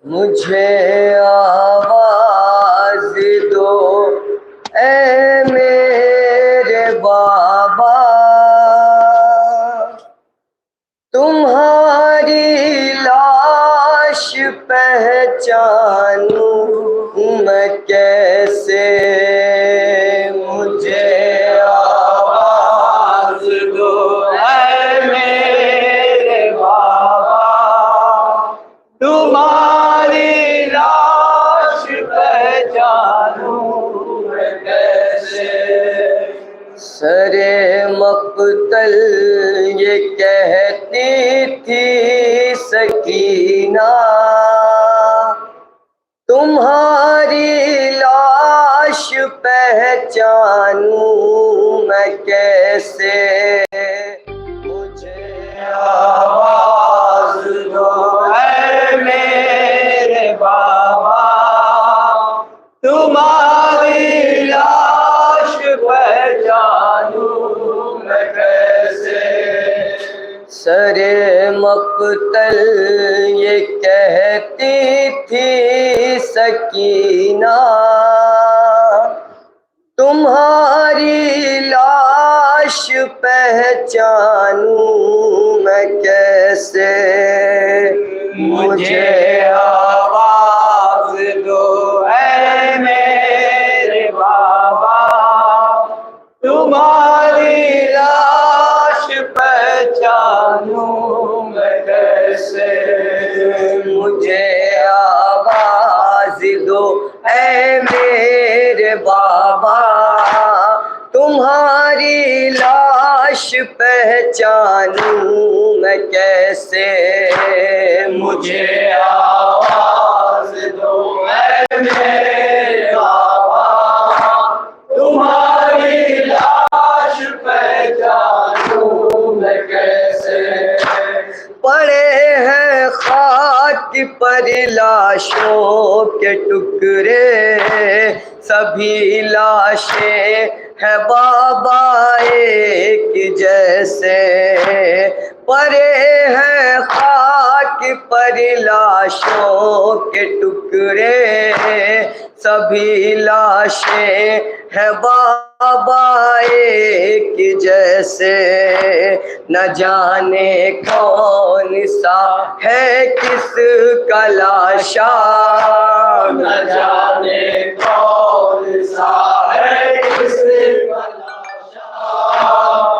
मुझे आवाज दो ऐ मेरे बाबा, तुम्हारी लाश पहचानूं मैं कैसे। मुझे आवाज दो ऐ मेरे बाबा, तुम्हारी लाश पहचानूं मैं कैसे। सरे मक़तल ये कहती थी सकीना, तुम्हारी लाश पहचानूं मैं कैसे। मुझे आवाज दो ऐ मेरे बाबा, तुम्हारी लाश पहचानूं मैं कैसे। सरे मक़तल ये कहती थी सकीना, तुम्हारी लाश पहचानूं मैं कैसे। मुझे आवाज दो ऐ मेरे बाबा, तुम्हारी लाश पहचानूं मैं कैसे। मुझे आवाज दो ऐ मेरे बाबा, तुम्हारी लाश पहचानूं मैं कैसे। मुझे आवाज दो ऐ मेरे बाबा, तुम्हारी लाश पहचानूं मैं कैसे। पड़े हैं खाक पर लाशों के टुकड़े, सभी लाशें है बाबा एक जैसे। पड़े हैं खाक पर लाशों के टुकड़े, सभी लाशें है बाबा एक जैसे। न जाने कौन सा है किसका लाशा, न जाने कौन सा है किसका लाशा,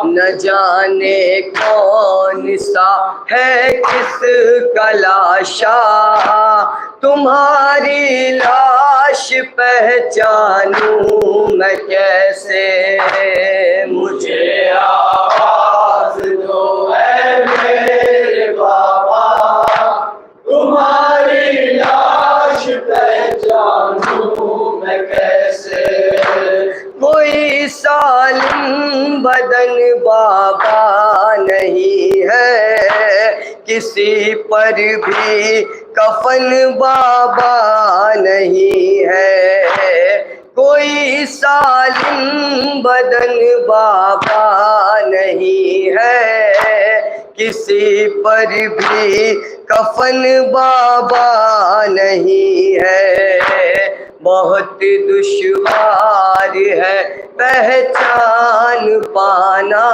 न जाने कौन सा है किसका लाशा। तुम्हारी लाश पहचानूं मैं कैसे। मुझे आवाज दो ऐ मेरे बाबा, तुम्हारी लाश पहचानूं मैं कैसे। कोई सालिम बदन बाबा नहीं है, किसी पर भी कफन बाबा नहीं है। कोई सालिम बदन बाबा नहीं है, किसी पर भी कफन बाबा नहीं है। बहुत दुश्वार है पहचान पाना,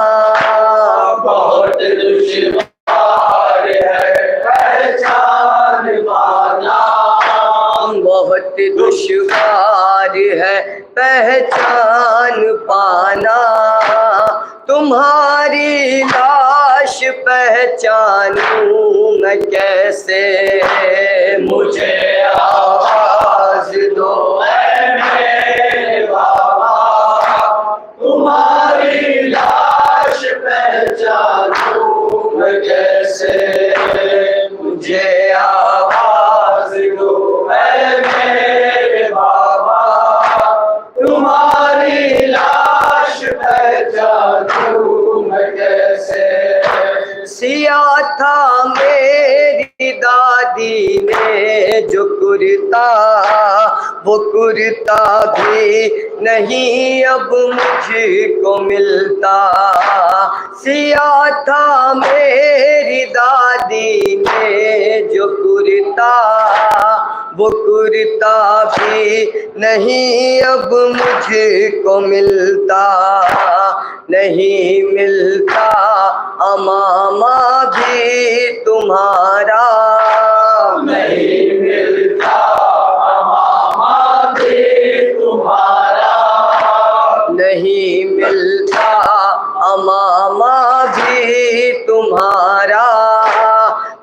बहुत दुश्वार है पहचान पाना, बहुत दुश्वार है पहचान पाना। तुम्हारी लाश पहचानूं मैं कैसे। मुझे आवाज दो ऐ मेरे बाबा, तुम्हारी लाश पहचानूं मैं कैसे। मुझे आवाज दो ऐ मेरे बाबा, तुम्हारी लाश पहचानूं मैं कैसे। सिया था मेरी दादी ने जो कुर्ता, वो कुर्ता भी नहीं अब मुझको मिलता। सिया था मेरी दादी ने जो कुर्ता, वो कुर्ता भी नहीं अब मुझको मिलता, नहीं मिलता अमामा भी तुम्हारा, नहीं मिलता अमामा भी तुम्हारा, नहीं मिलता अमामा भी तुम्हारा।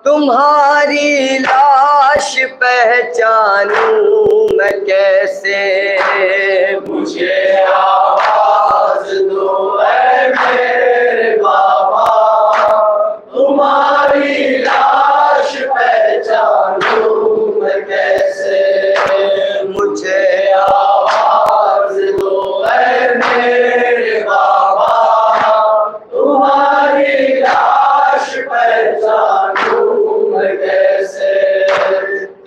तुम्हारी लाश पहचानूं मैं कैसे, मुझे आवाज दो ऐ मेरे बाबा, तुम्हारी लाश पहचानूं मैं कैसे, मुझे आवाज दो ऐ मेरे बाबा, तुम्हारी लाश पहचानूं मैं कैसे,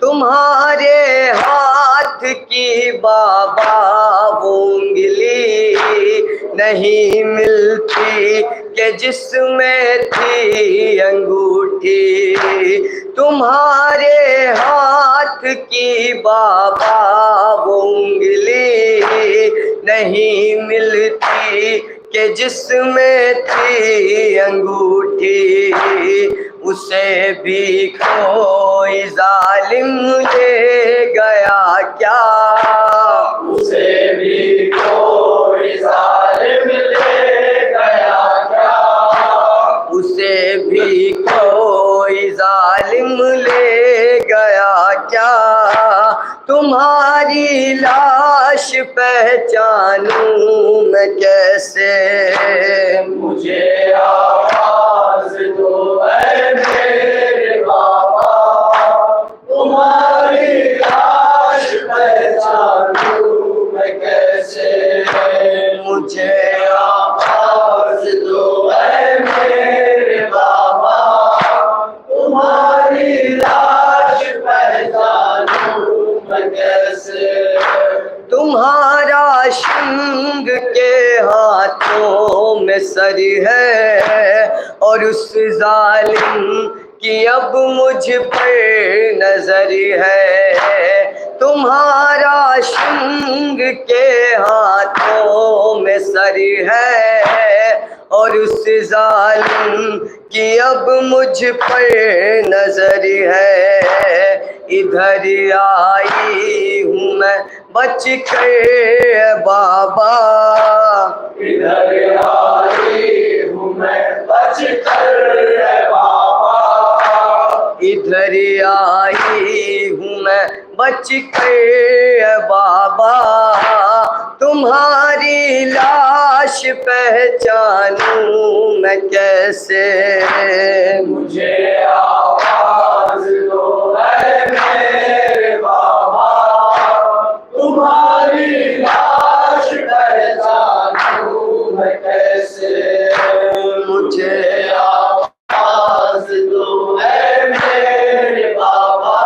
तुम्हारे हाथ की बाबा वो उंगली नहीं मिलती कि जिसमें थी अंगूठी, तुम्हारे हाथ की बाबा वो उंगली नहीं मिलती कि जिसमें थी अंगूठी, उसे भी कोई जालिम ले गया क्या, उसे भी कोई जालिम ले गया क्या, उसे भी कोई जालिम ले गया क्या। तुम्हारी लाश पहचानूं मैं कैसे, मुझे आवाज दो ऐ मेरे बाबा, तुम्हारी लाश पहचानूं मैं कैसे, मुझे आवाज दो ऐ मेरे बाबा, तुम्हारी लाश पहचानूं मैं कैसे, तुम्हारा शिंग के हाथों में सर है और उस जालिम की अब मुझ पर नजर है, तुम्हारा शिंग के हाथों में सर है और उस जालिम की अब मुझ पर नजर है। इधर आई हूँ मैं बच कर बाबा, इधर आई हूँ मैं बच कर बाबा, इधर आई हूँ मैं बच कर बाबा, तुम्हारी लाश पहचानूं मैं कैसे, मुझे आवाज दो ऐ मेरे बाबा, तुम्हारी लाश पहचानूं मैं कैसे, मुझे आवाज दो ऐ मेरे बाबा,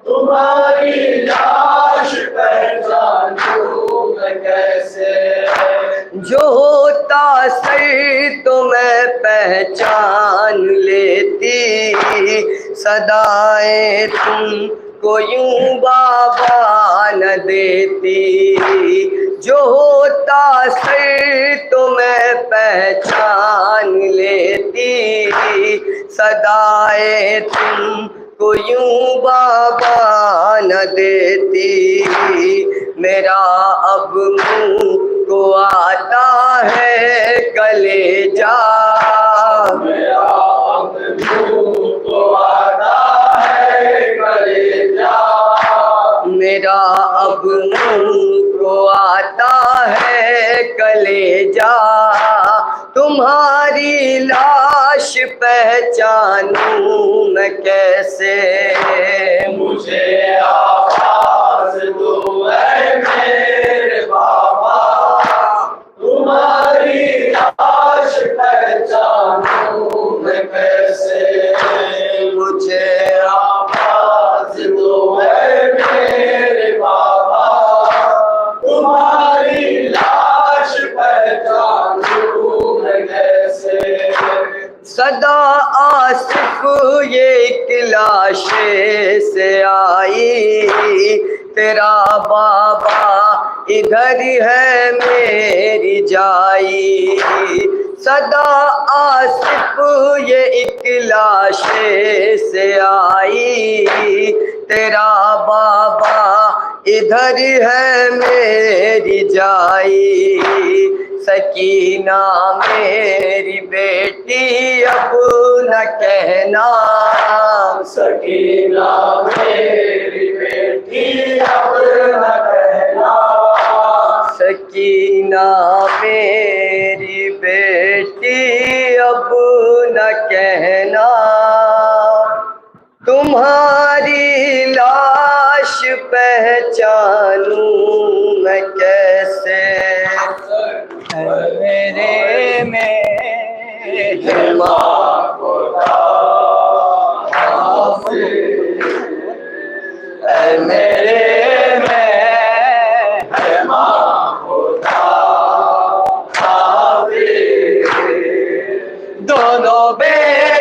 तुम्हारी लाश पहचानूं मैं कैसे, जो होता सर तो मैं पहचान लेती, सदाएं तुमको यूं बाबा न देती, जो होता सर तो मैं पहचान लेती, सदाएं तुमको यूं बाबा न देती, मेरा अब मुँह को आता है कलेजा, मेरा अब मुँह को आता है कलेजा, मेरा अब मुँह को आता है कलेजा, तुम्हारी लाश पहचानूं मैं कैसे, मुझे आवाज दो ऐ मेरे बाबा, तुम्हारी लाश पहचानूं मैं कैसे, मुझे आवाज दो ऐ मेरे बाबा, तुम्हारी लाश पहचानूं मैं कैसे, सदा आसिफ ये एक लाशे से आई, तेरा बाबा इधर है मेरी जाई। सदा आसिफ ये एक लाशे से आई, तेरा बाबा इधर है मेरी जाई। सकीना मेरी बेटी अब न कहना, सकीना मेरी बेटी अब न कहना, सकीना मेरी बेटी अब न कहना। तुम्हारी लाश पहचानूं मैं कैसे, मेरे में है माँ खुदा मेरे में है माँ खुदा हाफिज़। दोनों बेटे